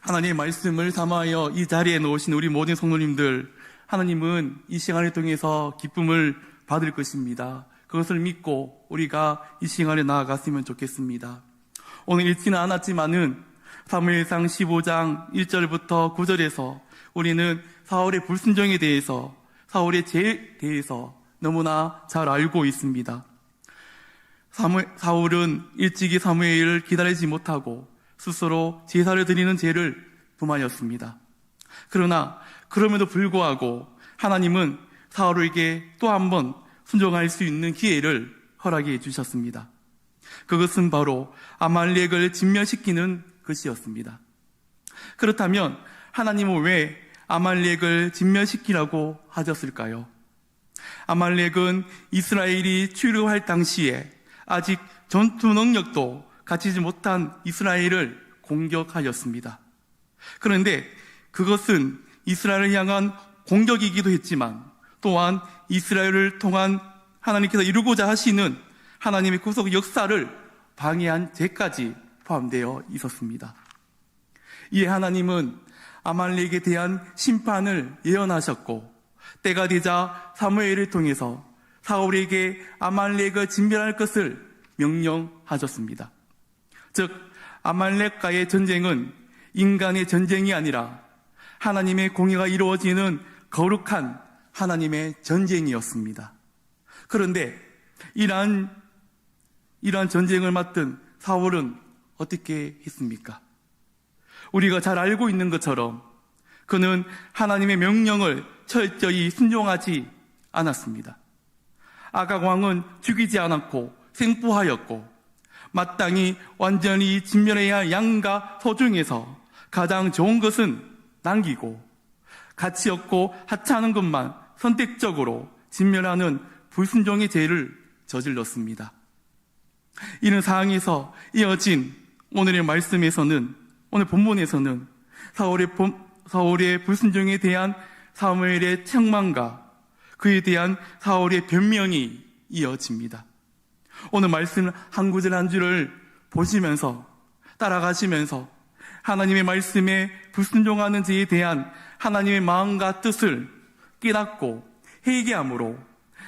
하나님의 말씀을 삼아여 이 자리에 놓으신 우리 모든 성도님들, 하나님은 이 시간을 통해서 기쁨을 받을 것입니다. 그것을 믿고 우리가 이 시간에 나아갔으면 좋겠습니다. 오늘 읽지는 않았지만은 사무엘상 15장 1절부터 9절에서 우리는 사울의 불순종에 대해서, 사울의 죄에 대해서 너무나 잘 알고 있습니다. 사울은 일찍이 사무엘을 기다리지 못하고 스스로 제사를 드리는 죄를 범하였습니다. 그러나 그럼에도 불구하고 하나님은 사울에게 또 한 번 순종할 수 있는 기회를 허락해 주셨습니다. 그것은 바로 아말렉을 진멸시키는 것이었습니다. 그렇다면 하나님은 왜 아말렉을 진멸시키라고 하셨을까요? 아말렉은 이스라엘이 출애굽할 당시에 아직 전투 능력도 갖추지 못한 이스라엘을 공격하였습니다. 그런데 그것은 이스라엘을 향한 공격이기도 했지만 또한 이스라엘을 통한 하나님께서 이루고자 하시는 하나님의 구속 역사를 방해한 죄까지 포함되어 있었습니다. 이에 하나님은 아말렉에 대한 심판을 예언하셨고 때가 되자 사무엘을 통해서 사울에게 아말렉을 진멸할 것을 명령하셨습니다. 즉 아말렉과의 전쟁은 인간의 전쟁이 아니라 하나님의 공의가 이루어지는 거룩한 하나님의 전쟁이었습니다. 그런데 이러한 전쟁을 맡은 사울은 어떻게 했습니까? 우리가 잘 알고 있는 것처럼 그는 하나님의 명령을 철저히 순종하지 않았습니다. 아각 왕은 죽이지 않았고 생포하였고 마땅히 완전히 진멸해야 할 양과 소 중에서 가장 좋은 것은 남기고 가치 없고 하찮은 것만 선택적으로 진멸하는 불순종의 죄를 저질렀습니다. 이런 상황에서 이어진 오늘의 말씀에서는, 오늘 본문에서는 사울의 불순종에 대한 사무엘의 책망과 그에 대한 사울의 변명이 이어집니다. 오늘 말씀 한 구절 한 줄을 보시면서 따라가시면서 하나님의 말씀에 불순종하는 죄에 대한 하나님의 마음과 뜻을 깨닫고 회개함으로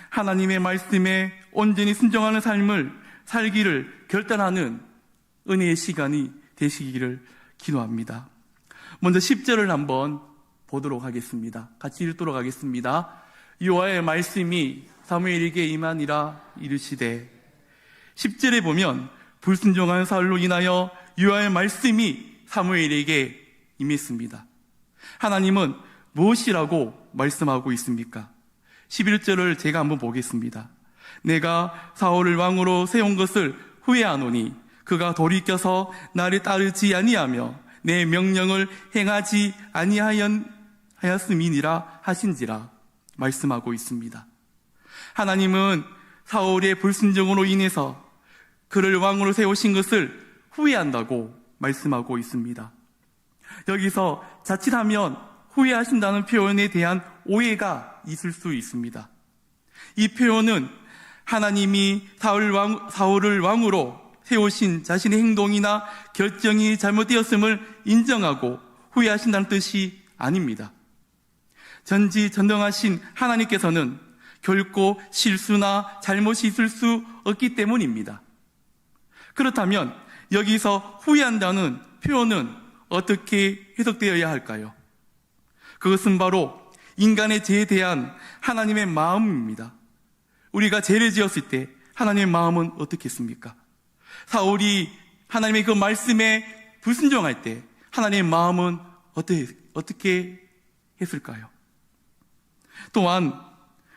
하나님의 말씀에 온전히 순종하는 삶을 살기를 결단하는 은혜의 시간이 되시기를 기도합니다. 먼저 10절을 한번 보도록 하겠습니다. 같이 읽도록 하겠습니다. 여호와의 말씀이 사무엘에게 임하니라 이르시되, 10절에 보면 불순종한 사울로 인하여 여호와의 말씀이 사무엘에게 임했습니다. 하나님은 무엇이라고 말씀하고 있습니까? 11절을 제가 한번 보겠습니다. 내가 사울을 왕으로 세운 것을 후회하노니 그가 돌이켜서 나를 따르지 아니하며 내 명령을 행하지 아니하였음이니라 하신지라 말씀하고 있습니다. 하나님은 사울의 불순종으로 인해서 그를 왕으로 세우신 것을 후회한다고 말씀하고 있습니다. 여기서 자칫하면 후회하신다는 표현에 대한 오해가 있을 수 있습니다. 이 표현은 하나님이 사울을 왕으로 세우신 자신의 행동이나 결정이 잘못되었음을 인정하고 후회하신다는 뜻이 아닙니다. 전지전능하신 하나님께서는 결코 실수나 잘못이 있을 수 없기 때문입니다. 그렇다면 여기서 후회한다는 표현은 어떻게 해석되어야 할까요? 그것은 바로 인간의 죄에 대한 하나님의 마음입니다. 우리가 죄를 지었을 때 하나님의 마음은 어떻겠습니까? 사울이 하나님의 그 말씀에 불순종할 때 하나님의 마음은 어떻게 했을까요? 또한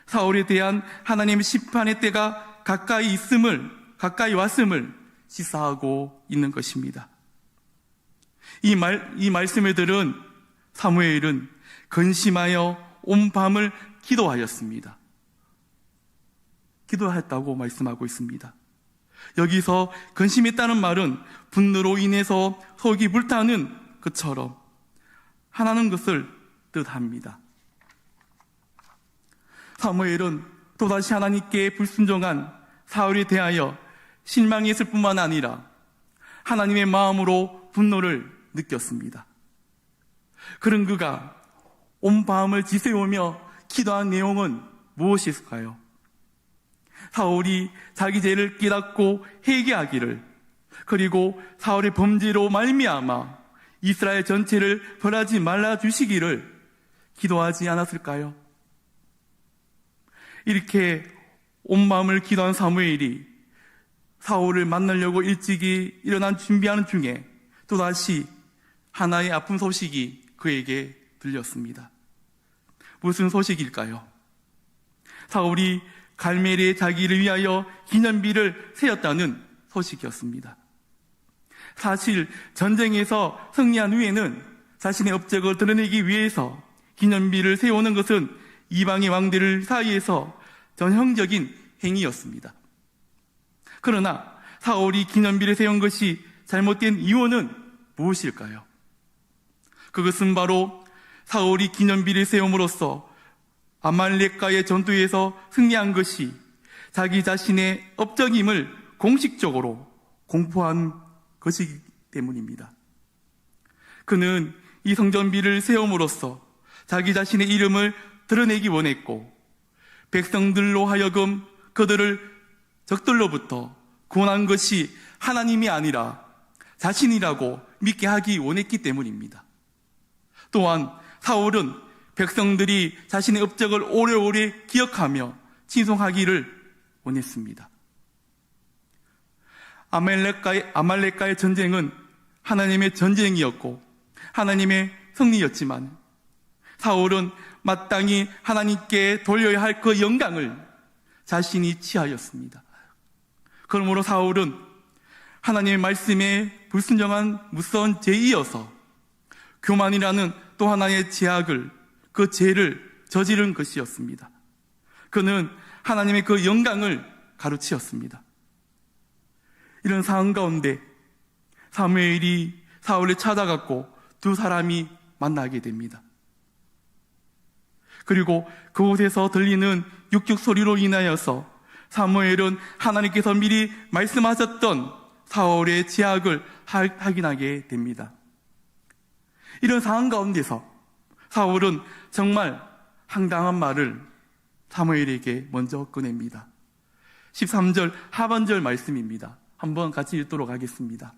사울에 대한 하나님의 심판의 때가 가까이 왔음을 시사하고 있는 것입니다. 이 말씀을 들은 사무엘은 근심하여 온 밤을 기도하였습니다. 기도했다고 말씀하고 있습니다. 여기서 근심했다는 말은 분노로 인해서 속이 불타는 것처럼 하나는 것을 뜻합니다. 사무엘은 또다시 하나님께 불순종한 사울에 대하여 실망했을 뿐만 아니라 하나님의 마음으로 분노를 느꼈습니다. 그런 그가 온 밤을 지새우며 기도한 내용은 무엇일까요? 사울이 자기 죄를 깨닫고 회개하기를, 그리고 사울의 범죄로 말미암아 이스라엘 전체를 벌하지 말아 주시기를 기도하지 않았을까요? 이렇게 온 마음을 기도한 사무엘이 사울을 만나려고 일찍이 일어난 준비하는 중에 또다시 하나의 아픈 소식이 그에게 들렸습니다. 무슨 소식일까요? 사울이 갈멜에 자기를 위하여 기념비를 세웠다는 소식이었습니다. 사실 전쟁에서 승리한 후에는 자신의 업적을 드러내기 위해서 기념비를 세우는 것은 이방의 왕들 사이에서 전형적인 행위였습니다. 그러나 사울이 기념비를 세운 것이 잘못된 이유는 무엇일까요? 그것은 바로 사울이 기념비를 세움으로써 아말렉과의 전투에서 승리한 것이 자기 자신의 업적임을 공식적으로 공포한 것이기 때문입니다. 그는 이 성전비를 세움으로써 자기 자신의 이름을 드러내기 원했고, 백성들로 하여금 그들을 적들로부터 구원한 것이 하나님이 아니라 자신이라고 믿게 하기 원했기 때문입니다. 또한 사울은 백성들이 자신의 업적을 오래오래 기억하며 칭송하기를 원했습니다. 아말렉과의 전쟁은 하나님의 전쟁이었고 하나님의 승리였지만, 사울은 마땅히 하나님께 돌려야 할 그 영광을 자신이 취하였습니다. 그러므로 사울은 하나님의 말씀에 불순종한 무서운 죄이어서 교만이라는 또 하나의 죄악을, 그 죄를 저지른 것이었습니다. 그는 하나님의 그 영광을 가로치었습니다. 이런 상황 가운데 사무엘이 사울을 찾아갔고 두 사람이 만나게 됩니다. 그리고 그곳에서 들리는 육축 소리로 인하여서 사무엘은 하나님께서 미리 말씀하셨던 사울의 죄악을 확인하게 됩니다. 이런 상황 가운데서 사울은 정말 황당한 말을 사무엘에게 먼저 꺼냅니다. 13절 하반절 말씀입니다. 한번 같이 읽도록 하겠습니다.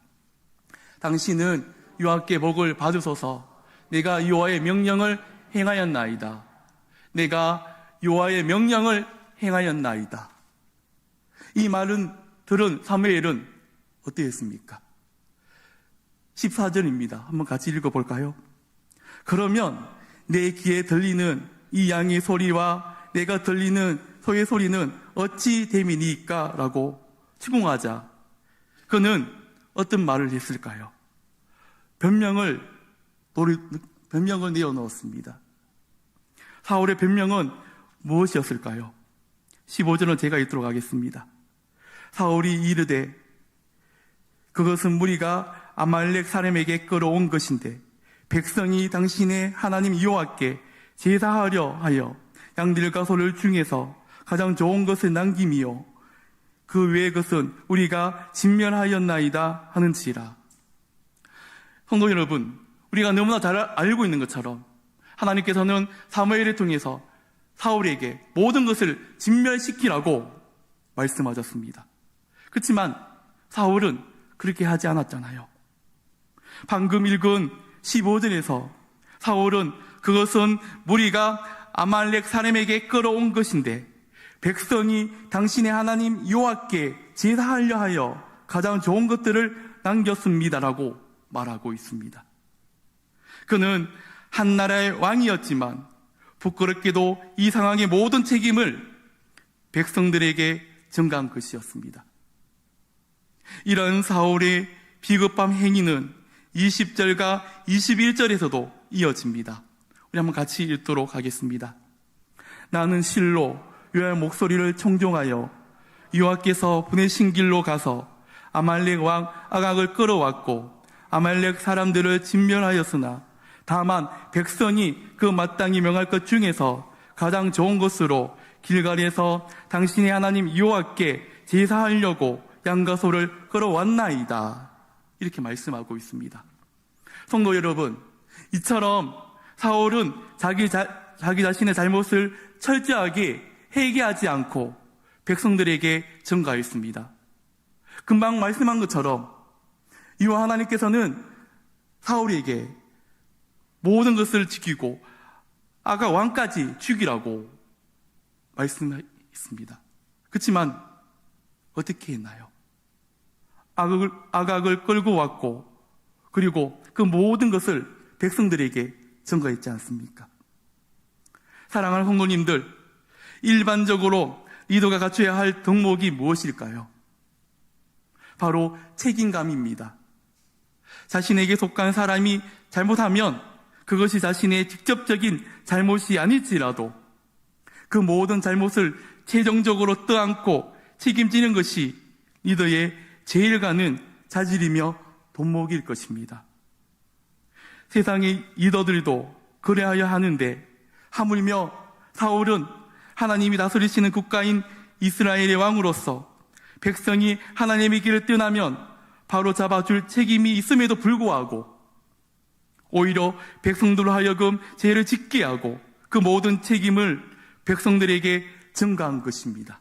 당신은 여호와께 복을 받으소서. 내가 여호와의 명령을 행하였나이다. 내가 여호와의 명령을 행하였나이다. 이 말은 들은 사무엘은 어떠했습니까? 14절입니다. 한번 같이 읽어볼까요? 그러면 내 귀에 들리는 이 양의 소리와 내가 들리는 소의 소리는 어찌 됨이니까? 라고 추궁하자 그는 어떤 말을 했을까요? 변명을 내어놓았습니다. 사울의 변명은 무엇이었을까요? 15절은 제가 읽도록 하겠습니다. 사울이 이르되 그것은 무리가 아말렉 사람에게 끌어온 것인데 백성이 당신의 하나님 여호와께 제사하려 하여 양들과 소를 중에서 가장 좋은 것을 남김이요 그 외의 것은 우리가 진멸하였나이다 하는지라. 성도 여러분, 우리가 너무나 잘 알고 있는 것처럼 하나님께서는 사무엘을 통해서 사울에게 모든 것을 진멸시키라고 말씀하셨습니다. 그렇지만 사울은 그렇게 하지 않았잖아요. 방금 읽은 15절에서 사울은 그것은 무리가 아말렉 사람에게 끌어온 것인데 백성이 당신의 하나님 여호와께 제사하려 하여 가장 좋은 것들을 남겼습니다라고 말하고 있습니다. 그는 한 나라의 왕이었지만 부끄럽게도 이 상황의 모든 책임을 백성들에게 전가한 것이었습니다. 이런 사울의 비겁한 행위는 20절과 21절에서도 이어집니다. 우리 한번 같이 읽도록 하겠습니다. 나는 실로 여호와의 목소리를 청종하여 여호와께서 보내신 길로 가서 아말렉 왕 아각을 끌어왔고 아말렉 사람들을 진멸하였으나 다만 백성이 그 마땅히 명할 것 중에서 가장 좋은 것으로 길갈에서 당신의 하나님 여호와께 제사하려고 양과 소를 끌어왔나이다. 이렇게 말씀하고 있습니다. 성도 여러분, 이처럼 사울은 자기 자신의 잘못을 철저하게 회개하지 않고 백성들에게 전가했습니다. 금방 말씀한 것처럼 이와 하나님께서는 사울에게 모든 것을 지키고 아가 왕까지 죽이라고 말씀했습니다. 그렇지만 어떻게 했나요? 아각을 끌고 왔고 그리고 그 모든 것을 백성들에게 전가했지 않습니까? 사랑하는 성도님들, 일반적으로 리더가 갖춰야 할 덕목이 무엇일까요? 바로 책임감입니다. 자신에게 속한 사람이 잘못하면 그것이 자신의 직접적인 잘못이 아닐지라도 그 모든 잘못을 최종적으로 떠안고 책임지는 것이 리더의 제일 가는 자질이며 덕목일 것입니다. 세상의 리더들도 그래야 하는데 하물며 사울은 하나님이 다스리시는 국가인 이스라엘의 왕으로서 백성이 하나님의 길을 떠나면 바로 잡아줄 책임이 있음에도 불구하고 오히려 백성들로 하여금 죄를 짓게 하고 그 모든 책임을 백성들에게 전가한 것입니다.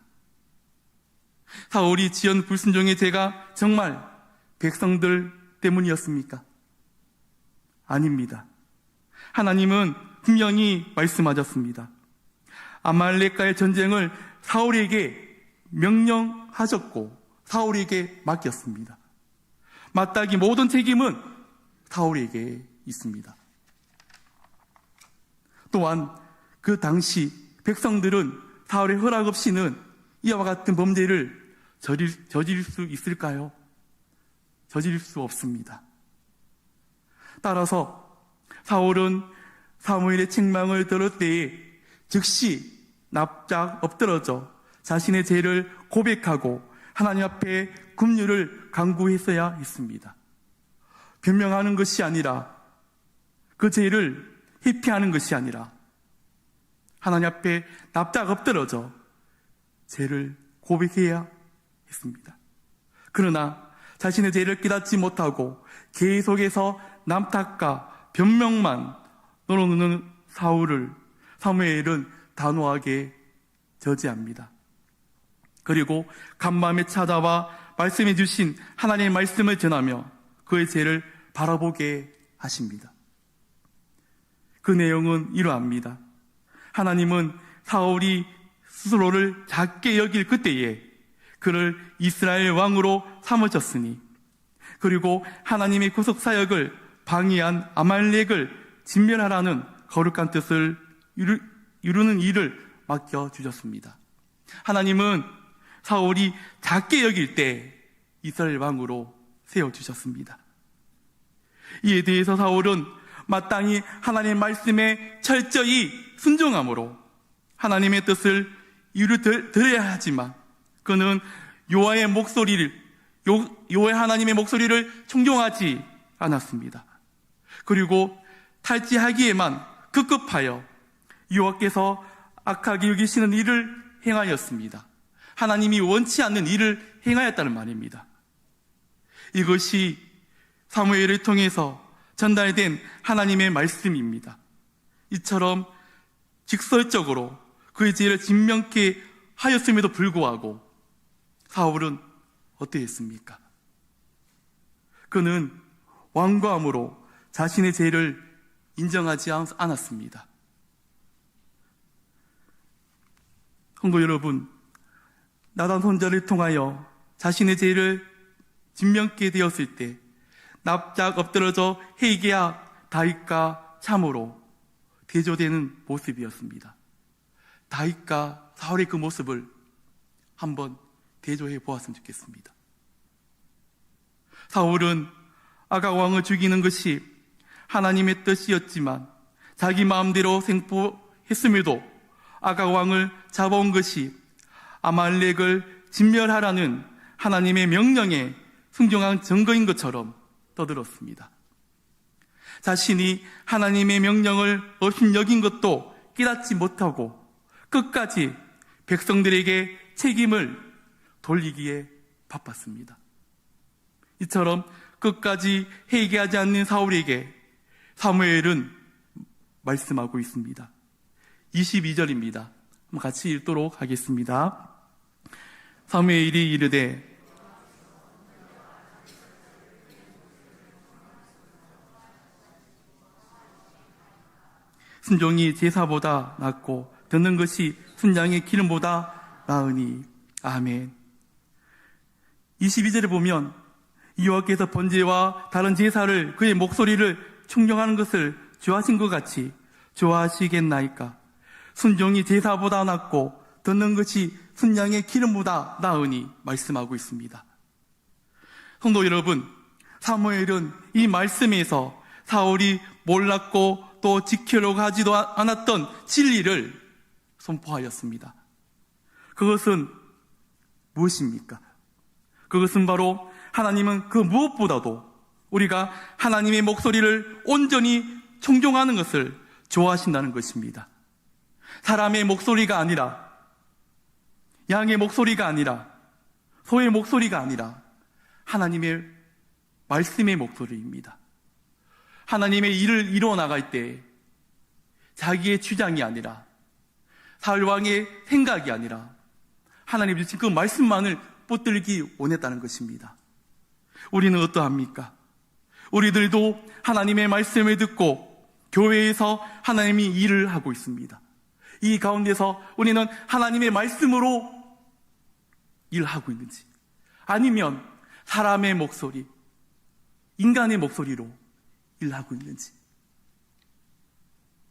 사울이 지은 불순종의 죄가 정말 백성들 때문이었습니까? 아닙니다. 하나님은 분명히 말씀하셨습니다. 아말렉과의 전쟁을 사울에게 명령하셨고 사울에게 맡겼습니다. 마땅히 모든 책임은 사울에게 있습니다. 또한 그 당시 백성들은 사울의 허락 없이는 이와 같은 범죄를 저지를 수 있을까요? 저지를 수 없습니다. 따라서 사울은 사무엘의 책망을 들을 때에 즉시 납작 엎드러져 자신의 죄를 고백하고 하나님 앞에 긍휼을 간구했어야 했습니다. 변명하는 것이 아니라 그 죄를 회피하는 것이 아니라 하나님 앞에 납작 엎드러져 죄를 고백해야 했습니다. 그러나 자신의 죄를 깨닫지 못하고 계속해서 남탓과 변명만 늘어놓는 사무엘은 단호하게 저지합니다. 그리고 간밤에 찾아와 말씀해 주신 하나님의 말씀을 전하며 그의 죄를 바라보게 하십니다. 그 내용은 이러합니다. 하나님은 사울이 스스로를 작게 여길 그때에 그를 이스라엘 왕으로 삼으셨으니 그리고 하나님의 구속 사역을 방해한 아말렉을 진멸하라는 거룩한 뜻을 이루는 일을 맡겨주셨습니다. 하나님은 사울이 작게 여길 때 이스라엘 왕으로 세워주셨습니다. 이에 대해서 사울은 마땅히 하나님의 말씀에 철저히 순종함으로 하나님의 뜻을 이루어야 하지만 그는 여호와의 하나님의 목소리를 청종하지 않았습니다. 그리고 탈취하기에만 급급하여 여호와께서 악하게 여기시는 일을 행하였습니다. 하나님이 원치 않는 일을 행하였다는 말입니다. 이것이 사무엘을 통해서 전달된 하나님의 말씀입니다. 이처럼 직설적으로 그의 죄를 진명케 하였음에도 불구하고 사울은 어떠했습니까? 그는 완고함으로 자신의 죄를 인정하지 않았습니다. 성도 여러분, 나단 선지자를 통하여 자신의 죄를 진명케 되었을 때 납작 엎드러져 회개하 다윗과 참으로 대조되는 모습이었습니다. 다윗과 사울의 그 모습을 한번 대조해 보았으면 좋겠습니다. 사울은 아각 왕을 죽이는 것이 하나님의 뜻이었지만 자기 마음대로 생포했음에도 아각 왕을 잡아온 것이 아말렉을 진멸하라는 하나님의 명령에 순종한 증거인 것처럼 떠들었습니다. 자신이 하나님의 명령을 업신여긴 것도 깨닫지 못하고 끝까지 백성들에게 책임을 돌리기에 바빴습니다. 이처럼 끝까지 회개하지 않는 사울에게 사무엘은 말씀하고 있습니다. 22절입니다. 한번 같이 읽도록 하겠습니다. 사무엘이 이르되 순종이 제사보다 낫고 듣는 것이 순양의 기름보다 나으니. 아멘. 22절에 보면 여호와께서 번제와 다른 제사를 그의 목소리를 충정하는 것을 좋아하신 것 같이 좋아하시겠나이까. 순종이 제사보다 낫고 듣는 것이 순양의 기름보다 나으니 말씀하고 있습니다. 성도 여러분, 사무엘은 이 말씀에서 사울이 몰랐고 또 지키려고 하지도 않았던 진리를 선포하였습니다. 그것은 무엇입니까? 그것은 바로 하나님은 그 무엇보다도 우리가 하나님의 목소리를 온전히 청종하는 것을 좋아하신다는 것입니다. 사람의 목소리가 아니라, 양의 목소리가 아니라, 소의 목소리가 아니라 하나님의 말씀의 목소리입니다. 하나님의 일을 이루어 나갈 때 자기의 주장이 아니라, 사울 왕의 생각이 아니라 하나님 주신 그 말씀만을 붙들기 원했다는 것입니다. 우리는 어떠합니까? 우리들도 하나님의 말씀을 듣고 교회에서 하나님이 일을 하고 있습니다. 이 가운데서 우리는 하나님의 말씀으로 일하고 있는지, 아니면 사람의 목소리, 인간의 목소리로 일하고 있는지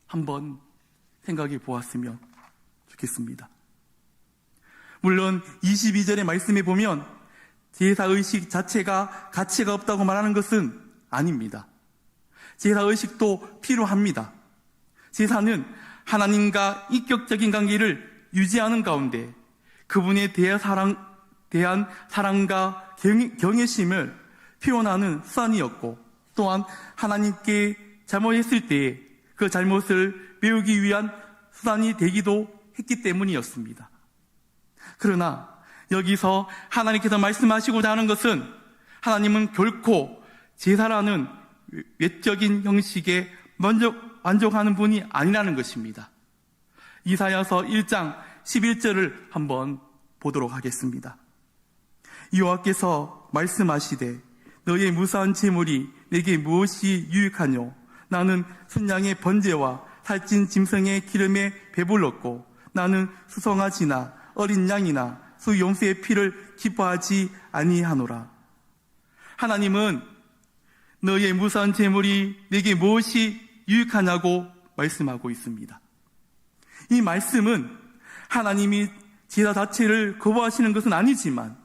한번 생각해 보았으면 좋겠습니다. 물론 22절의 말씀에 보면 제사의식 자체가 가치가 없다고 말하는 것은 아닙니다. 제사의식도 필요합니다. 제사는 하나님과 인격적인 관계를 유지하는 가운데 그분에 대한 사랑과 경외심을 표현하는 수단이었고, 또한 하나님께 잘못했을 때 그 잘못을 배우기 위한 수단이 되기도 했기 때문이었습니다. 그러나 여기서 하나님께서 말씀하시고자 하는 것은 하나님은 결코 제사라는 외적인 형식에 만족하는 분이 아니라는 것입니다. 이사야서 1장 11절을 한번 보도록 하겠습니다. 여호와께서 말씀하시되 너의 무사한 재물이 내게 무엇이 유익하뇨? 나는 순양의 번제와 살찐 짐승의 기름에 배불렀고 나는 수송아지나 어린 양이나 수용수의 피를 기뻐하지 아니하노라. 하나님은 너의 무사한 재물이 내게 무엇이 유익하냐고 말씀하고 있습니다. 이 말씀은 하나님이 제사 자체를 거부하시는 것은 아니지만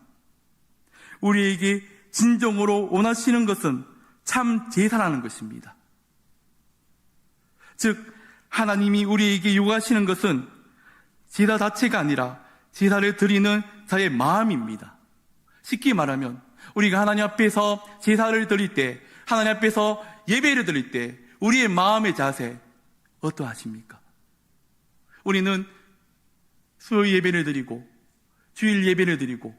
우리에게 진정으로 원하시는 것은 참 제사라는 것입니다. 즉 하나님이 우리에게 요구하시는 것은 제사 자체가 아니라 제사를 드리는 자의 마음입니다. 쉽게 말하면 우리가 하나님 앞에서 제사를 드릴 때, 하나님 앞에서 예배를 드릴 때 우리의 마음의 자세 어떠하십니까? 우리는 수요 예배를 드리고 주일 예배를 드리고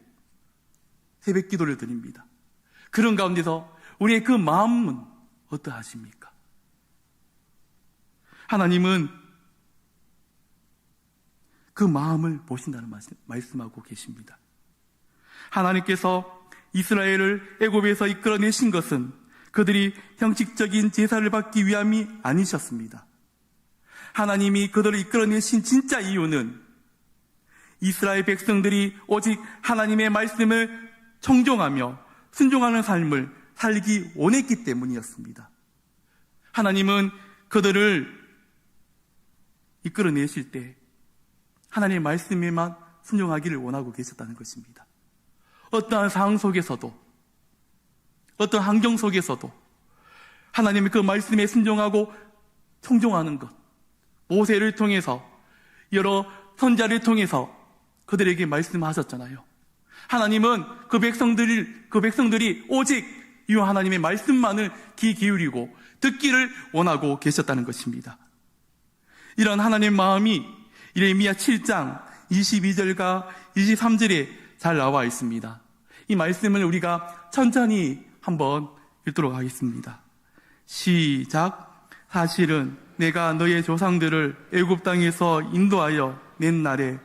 새벽 기도를 드립니다. 그런 가운데서 우리의 그 마음은 어떠하십니까? 하나님은 그 마음을 보신다는 말씀하고 계십니다. 하나님께서 이스라엘을 애굽에서 이끌어내신 것은 그들이 형식적인 제사를 받기 위함이 아니셨습니다. 하나님이 그들을 이끌어내신 진짜 이유는 이스라엘 백성들이 오직 하나님의 말씀을 청종하며 순종하는 삶을 살기 원했기 때문이었습니다. 하나님은 그들을 이끌어내실 때 하나님의 말씀에만 순종하기를 원하고 계셨다는 것입니다. 어떠한 상황 속에서도, 어떤 환경 속에서도 하나님의 그 말씀에 순종하고 청종하는 것, 모세를 통해서, 여러 선자를 통해서 그들에게 말씀하셨잖아요. 하나님은 그 백성들이 오직 이 하나님의 말씀만을 귀 기울이고 듣기를 원하고 계셨다는 것입니다. 이런 하나님의 마음이 예레미야 7장 22절과 23절에 잘 나와 있습니다. 이 말씀을 우리가 천천히 한번 읽도록 하겠습니다. 시작. 사실은 내가 너의 조상들을 애굽 땅에서 인도하여 낸 날에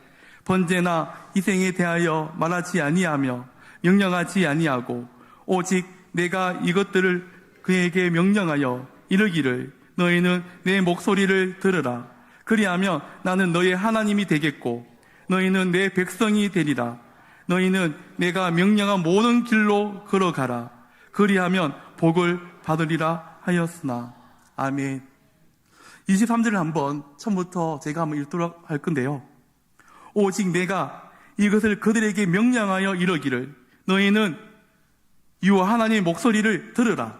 번제나 희생에 대하여 말하지 아니하며 명령하지 아니하고 오직 내가 이것들을 그에게 명령하여 이르기를 너희는 내 목소리를 들으라. 그리하면 나는 너의 하나님이 되겠고 너희는 내 백성이 되리라. 너희는 내가 명령한 모든 길로 걸어가라. 그리하면 복을 받으리라 하였으나. 아멘. 23절을 한번 처음부터 제가 한번 읽도록 할 건데요. 오직 내가 이것을 그들에게 명령하여 이르기를 너희는 여호와 하나님의 목소리를 들으라.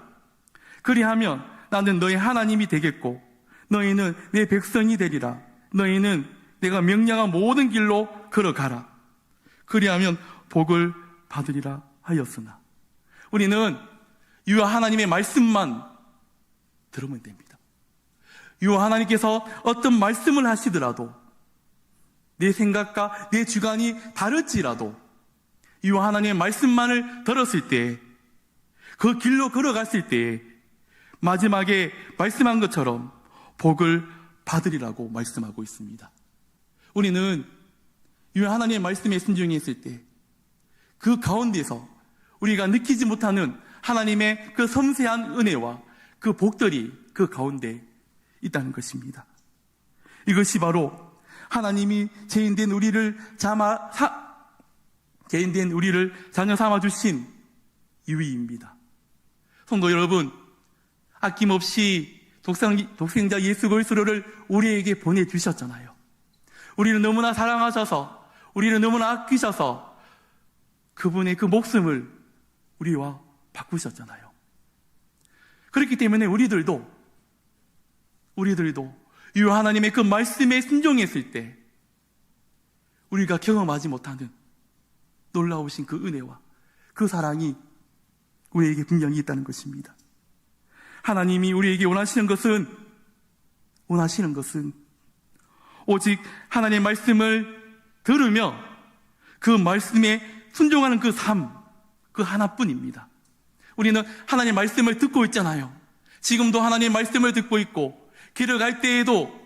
그리하면 나는 너희 하나님이 되겠고 너희는 내 백성이 되리라. 너희는 내가 명령한 모든 길로 걸어가라. 그리하면 복을 받으리라 하였으나. 우리는 여호와 하나님의 말씀만 들으면 됩니다. 여호와 하나님께서 어떤 말씀을 하시더라도 내 생각과 내 주관이 다를지라도 여호와 하나님의 말씀만을 들었을 때, 그 길로 걸어갔을 때 마지막에 말씀한 것처럼 복을 받으리라고 말씀하고 있습니다. 우리는 여호와 하나님의 말씀에 순종했을 때 그 가운데서 우리가 느끼지 못하는 하나님의 그 섬세한 은혜와 그 복들이 그 가운데 있다는 것입니다. 이것이 바로 하나님이 죄인된 우리를 자녀 삼아 주신 이유입니다. 성도 여러분, 아낌없이 독생자 예수 그리스도를 우리에게 보내주셨잖아요. 우리를 너무나 사랑하셔서, 우리를 너무나 아끼셔서 그분의 그 목숨을 우리와 바꾸셨잖아요. 그렇기 때문에 우리들도 여호와 하나님의 그 말씀에 순종했을 때 우리가 경험하지 못하는 놀라우신 그 은혜와 그 사랑이 우리에게 분명히 있다는 것입니다. 하나님이 우리에게 원하시는 것은 오직 하나님의 말씀을 들으며 그 말씀에 순종하는 그 삶, 그 하나뿐입니다. 우리는 하나님의 말씀을 듣고 있잖아요. 지금도 하나님의 말씀을 듣고 있고 길을 갈 때에도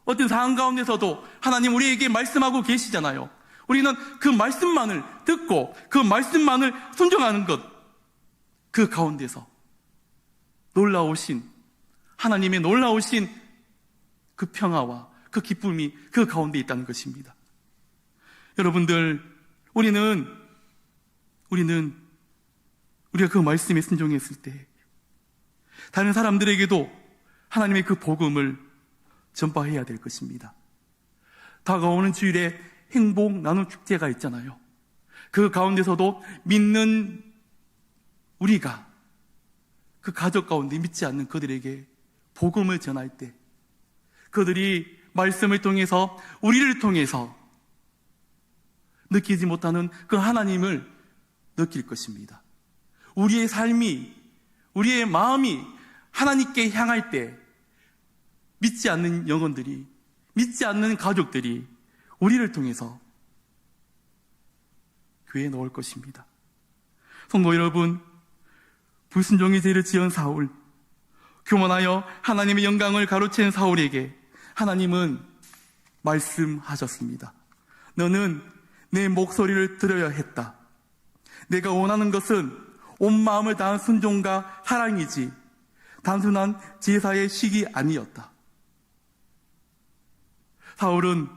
어떤 상황 가운데서도 하나님 우리에게 말씀하고 계시잖아요. 우리는 그 말씀만을 듣고 그 말씀만을 순종하는 것, 그 가운데서 하나님의 놀라우신 그 평화와 그 기쁨이 그 가운데 있다는 것입니다. 여러분들, 우리가 그 말씀에 순종했을 때 다른 사람들에게도 하나님의 그 복음을 전파해야 될 것입니다. 다가오는 주일에 행복 나눔 축제가 있잖아요. 그 가운데서도 믿는 우리가 그 가족 가운데 믿지 않는 그들에게 복음을 전할 때 그들이 말씀을 통해서 우리를 통해서 느끼지 못하는 그 하나님을 느낄 것입니다. 우리의 삶이, 우리의 마음이 하나님께 향할 때 믿지 않는 영혼들이, 믿지 않는 가족들이 우리를 통해서 교회에 나올 것입니다. 성도 여러분, 불순종의 죄를 지은 사울, 교만하여 하나님의 영광을 가로챈 사울에게 하나님은 말씀하셨습니다. 너는 내 목소리를 들어야 했다. 내가 원하는 것은 온 마음을 다한 순종과 사랑이지 단순한 제사의 식이 아니었다. 사울은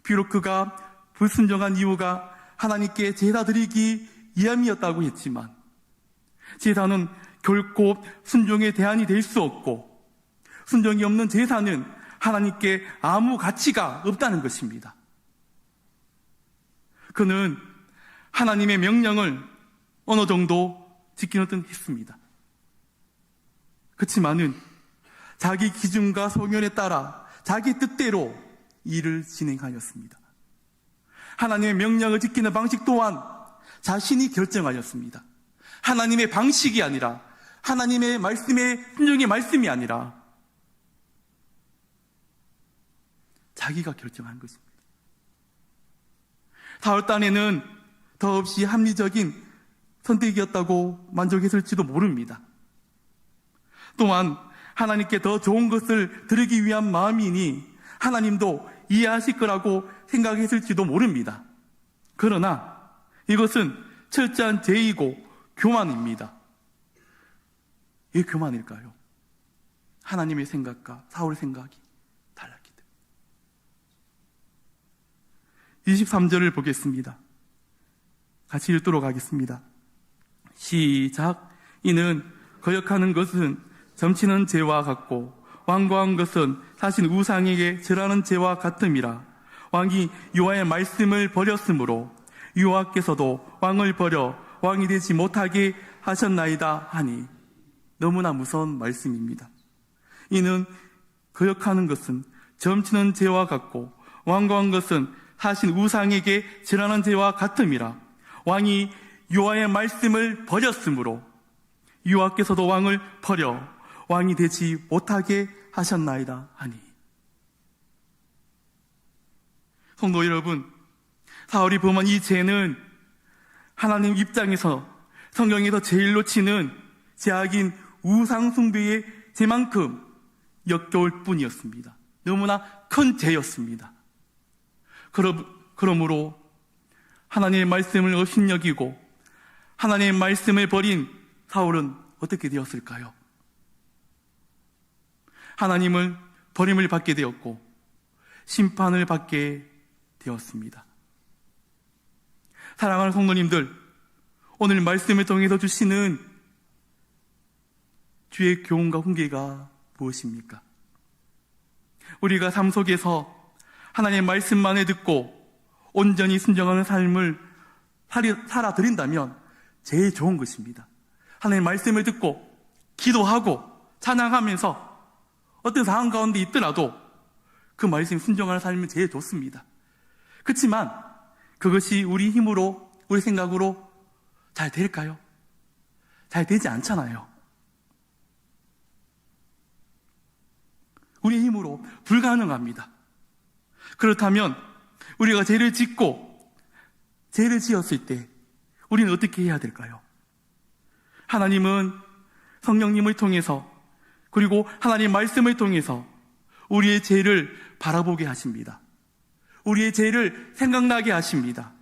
비록 그가 불순종한 이유가 하나님께 제사 드리기 위함이었다고 했지만 제사는 결코 순종의 대안이 될 수 없고 순종이 없는 제사는 하나님께 아무 가치가 없다는 것입니다. 그는 하나님의 명령을 어느 정도 지키는 듯 했습니다. 그렇지만은 자기 기준과 소견에 따라 자기 뜻대로 일을 진행하였습니다. 하나님의 명령을 지키는 방식 또한 자신이 결정하였습니다. 하나님의 방식이 아니라, 하나님의 말씀의 순종의 말씀이 아니라 자기가 결정한 것입니다. 사울 딴에는 더없이 합리적인 선택이었다고 만족했을지도 모릅니다. 또한 하나님께 더 좋은 것을 드리기 위한 마음이니 하나님도 이해하실 거라고 생각했을지도 모릅니다. 그러나 이것은 철저한 죄이고 교만입니다. 왜 교만일까요? 하나님의 생각과 사울의 생각이 달랐기 때문에. 23절을 보겠습니다. 같이 읽도록 하겠습니다. 시작. 이는 거역하는 것은 점치는 죄와 같고 완고한 것은 사실 우상에게 절하는 죄와 같음이라. 왕이 여호와의 말씀을 버렸으므로 여호와께서도 왕을 버려 왕이 되지 못하게 하셨나이다 하니. 너무나 무서운 말씀입니다. 이는 거역하는 것은 점치는 죄와 같고 완고한 것은 사실 우상에게 절하는 죄와 같음이라. 왕이 여호와의 말씀을 버렸으므로 여호와께서도 왕을 버려 왕이 되지 못하게 하셨나이다 하니. 성도 여러분, 사울이 범한 이 죄는 하나님 입장에서 성경에서 제일로 치는 제악인 우상숭배의 죄만큼 역겨울 뿐이었습니다. 너무나 큰 죄였습니다. 그러므로 하나님의 말씀을 업신여기고 하나님의 말씀을 버린 사울은 어떻게 되었을까요? 하나님을 버림을 받게 되었고 심판을 받게 되었습니다. 사랑하는 성도님들, 오늘 말씀을 통해서 주시는 주의 교훈과 훈계가 무엇입니까? 우리가 삶 속에서 하나님의 말씀만을 듣고 온전히 순종하는 삶을 살아드린다면 제일 좋은 것입니다. 하나님의 말씀을 듣고 기도하고 찬양하면서 어떤 상황 가운데 있더라도 그 말씀 순종하는 삶이 제일 좋습니다. 그렇지만 그것이 우리 힘으로, 우리 생각으로 잘 될까요? 잘 되지 않잖아요. 우리의 힘으로 불가능합니다. 그렇다면 우리가 죄를 짓고 죄를 지었을 때 우리는 어떻게 해야 될까요? 하나님은 성령님을 통해서 그리고 하나님 말씀을 통해서 우리의 죄를 바라보게 하십니다. 우리의 죄를 생각나게 하십니다.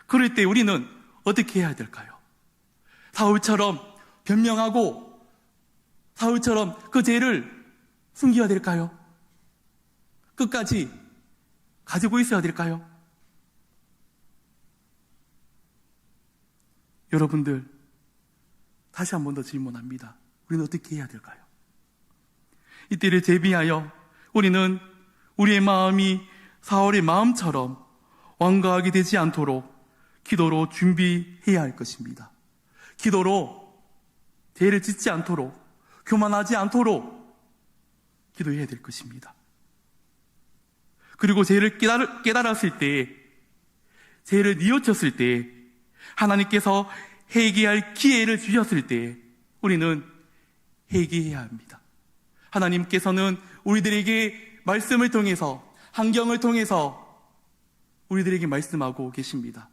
그럴 때 우리는 어떻게 해야 될까요? 사울처럼 변명하고 사울처럼 그 죄를 숨겨야 될까요? 끝까지 가지고 있어야 될까요? 여러분들, 다시 한 번 더 질문합니다. 우리는 어떻게 해야 될까요? 이때를 대비하여 우리는 우리의 마음이 사울의 마음처럼 완고하게 되지 않도록 기도로 준비해야 할 것입니다. 기도로 죄를 짓지 않도록, 교만하지 않도록 기도해야 될 것입니다. 그리고 죄를 깨달았을 때, 죄를 뉘우쳤을 때, 하나님께서 회개할 기회를 주셨을 때 우리는 회개해야 합니다. 하나님께서는 우리들에게 말씀을 통해서, 환경을 통해서 우리들에게 말씀하고 계십니다.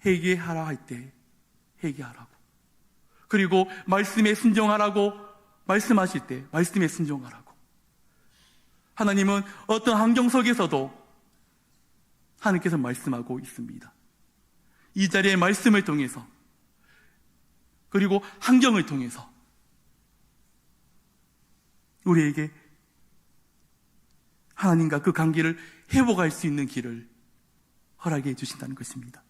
회개하라 할 때 회개하라고, 그리고 말씀에 순종하라고 말씀하실 때 말씀에 순종하라고. 하나님은 어떤 환경 속에서도 하나님께서 말씀하고 있습니다. 이 자리의 말씀을 통해서, 그리고 환경을 통해서 우리에게 하나님과 그 관계를 회복할 수 있는 길을 허락해 주신다는 것입니다.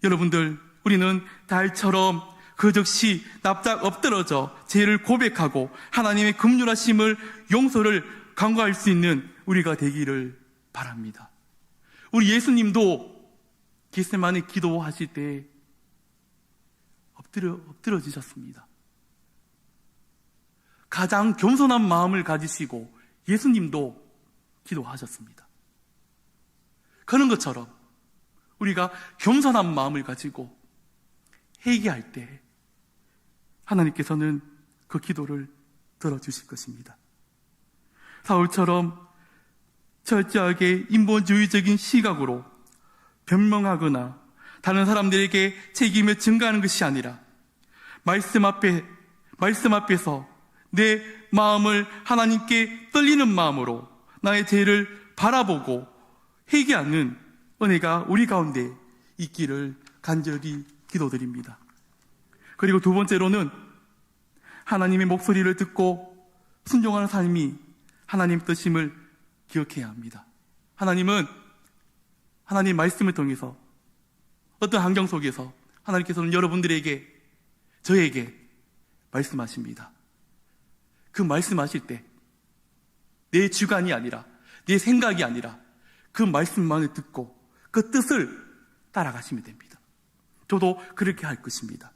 여러분들, 우리는 달처럼 그 즉시 납작 엎드러져 죄를 고백하고 하나님의 긍휼하심을, 용서를 간구할 수 있는 우리가 되기를 바랍니다. 우리 예수님도 겟세마네 기도하실 때 엎드러지셨습니다. 가장 겸손한 마음을 가지시고 예수님도 기도하셨습니다. 그런 것처럼 우리가 겸손한 마음을 가지고 회개할 때 하나님께서는 그 기도를 들어주실 것입니다. 사울처럼 철저하게 인본주의적인 시각으로 변명하거나 다른 사람들에게 책임을 증가하는 것이 아니라 말씀 앞에서 내 마음을 하나님께 떨리는 마음으로 나의 죄를 바라보고 회개하는 은혜가 우리 가운데 있기를 간절히 기도드립니다. 그리고 두 번째로는 하나님의 목소리를 듣고 순종하는 삶이 하나님 뜻임을 기억해야 합니다. 하나님은 하나님 말씀을 통해서 어떤 환경 속에서 하나님께서는 여러분들에게, 저에게 말씀하십니다. 그 말씀하실 때 내 주관이 아니라, 내 생각이 아니라 그 말씀만을 듣고 그 뜻을 따라가시면 됩니다. 저도 그렇게 할 것입니다.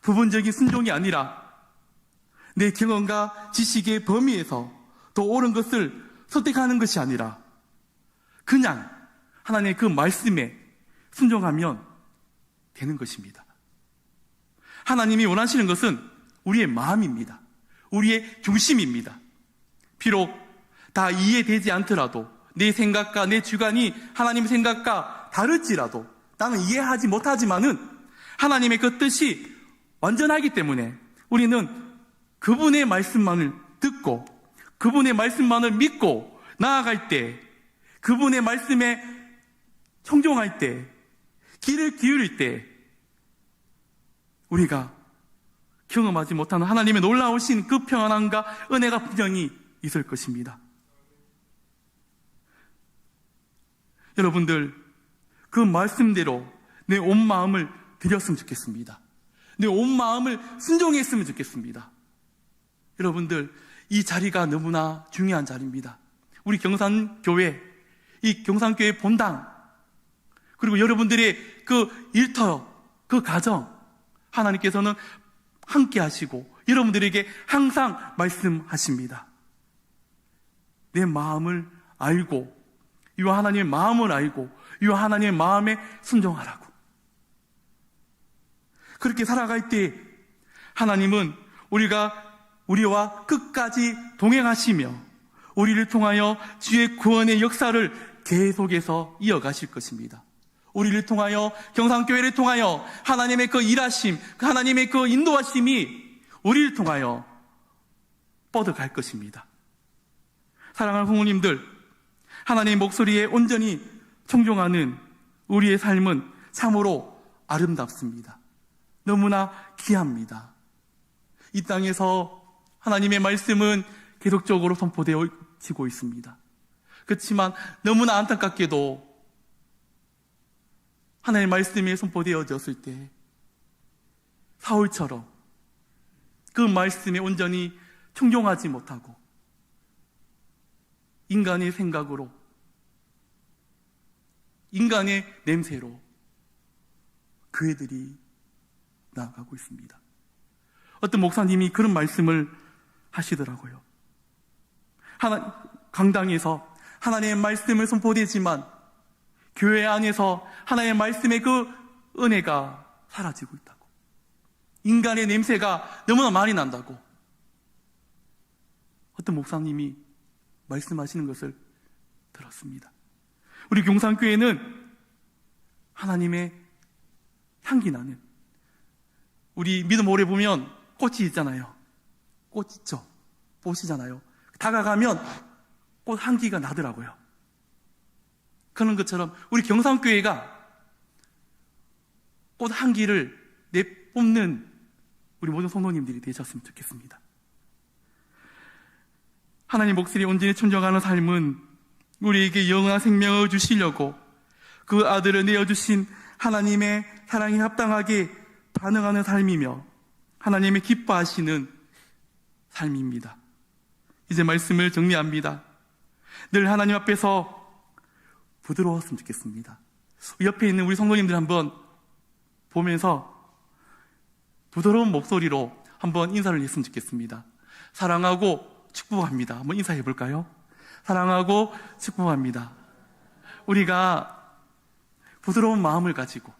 부분적인 순종이 아니라 내 경험과 지식의 범위에서 더 옳은 것을 선택하는 것이 아니라 그냥 하나님의 그 말씀에 순종하면 되는 것입니다. 하나님이 원하시는 것은 우리의 마음입니다. 우리의 중심입니다. 비록 다 이해되지 않더라도 내 생각과 내 주관이 하나님의 생각과 다를지라도 나는 이해하지 못하지만은 하나님의 그 뜻이 완전하기 때문에 우리는 그분의 말씀만을 듣고 그분의 말씀만을 믿고 나아갈 때, 그분의 말씀에 청종할 때, 귀를 기울일 때 우리가 경험하지 못하는 하나님의 놀라우신 그 평안함과 은혜가 분명히 있을 것입니다. 여러분들, 그 말씀대로 내 온 마음을 드렸으면 좋겠습니다. 내 온 마음을 순종했으면 좋겠습니다. 여러분들, 이 자리가 너무나 중요한 자리입니다. 우리 경산교회, 이 경산교회 본당, 그리고 여러분들의 그 일터, 그 가정, 하나님께서는 함께 하시고 여러분들에게 항상 말씀하십니다. 내 마음을 알고, 이 하나님의 마음을 알고, 이 하나님의 마음에 순종하라고. 그렇게 살아갈 때 하나님은 우리와 끝까지 동행하시며 우리를 통하여 주의 구원의 역사를 계속해서 이어가실 것입니다. 우리를 통하여, 경산교회를 통하여 하나님의 그 일하심, 하나님의 그 인도하심이 우리를 통하여 뻗어갈 것입니다. 사랑하는 부모님들, 하나님의 목소리에 온전히 청종하는 우리의 삶은 참으로 아름답습니다. 너무나 귀합니다. 이 땅에서 하나님의 말씀은 계속적으로 선포되어지고 있습니다. 그렇지만 너무나 안타깝게도 하나님의 말씀이 선포되어졌을 때 사울처럼 그 말씀에 온전히 청종하지 못하고 인간의 생각으로, 인간의 냄새로 교회들이 나아가고 있습니다. 어떤 목사님이 그런 말씀을 하시더라고요. 강당에서 하나님의 말씀을 선포되지만 교회 안에서 하나님의 말씀의 그 은혜가 사라지고 있다고. 인간의 냄새가 너무나 많이 난다고. 어떤 목사님이 말씀하시는 것을 들었습니다. 우리 경산교회는 하나님의 향기 나는, 우리 믿음 오래 보면 꽃이 있잖아요. 꽃 있죠? 보시잖아요. 다가가면 꽃 향기가 나더라고요. 그런 것처럼 우리 경산교회가 꽃 향기를 내뿜는 우리 모든 성도님들이 되셨으면 좋겠습니다. 하나님 목소리에 온전히 청정하는 삶은 우리에게 영원한 생명을 주시려고 그 아들을 내어주신 하나님의 사랑에 합당하게 반응하는 삶이며 하나님이 기뻐하시는 삶입니다. 이제 말씀을 정리합니다. 늘 하나님 앞에서 부드러웠으면 좋겠습니다. 옆에 있는 우리 성도님들 한번 보면서 부드러운 목소리로 한번 인사를 했으면 좋겠습니다. 사랑하고 축복합니다. 한번 인사해 볼까요? 사랑하고 축복합니다. 우리가 부드러운 마음을 가지고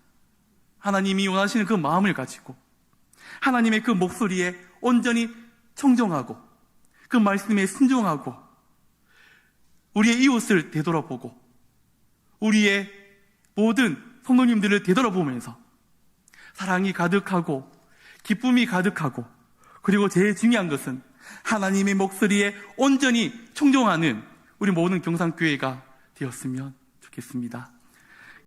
하나님이 원하시는 그 마음을 가지고 하나님의 그 목소리에 온전히 청정하고 그 말씀에 순종하고 우리의 이웃을 되돌아보고 우리의 모든 성도님들을 되돌아보면서 사랑이 가득하고 기쁨이 가득하고 그리고 제일 중요한 것은 하나님의 목소리에 온전히 충종하는 우리 모든 경상교회가 되었으면 좋겠습니다.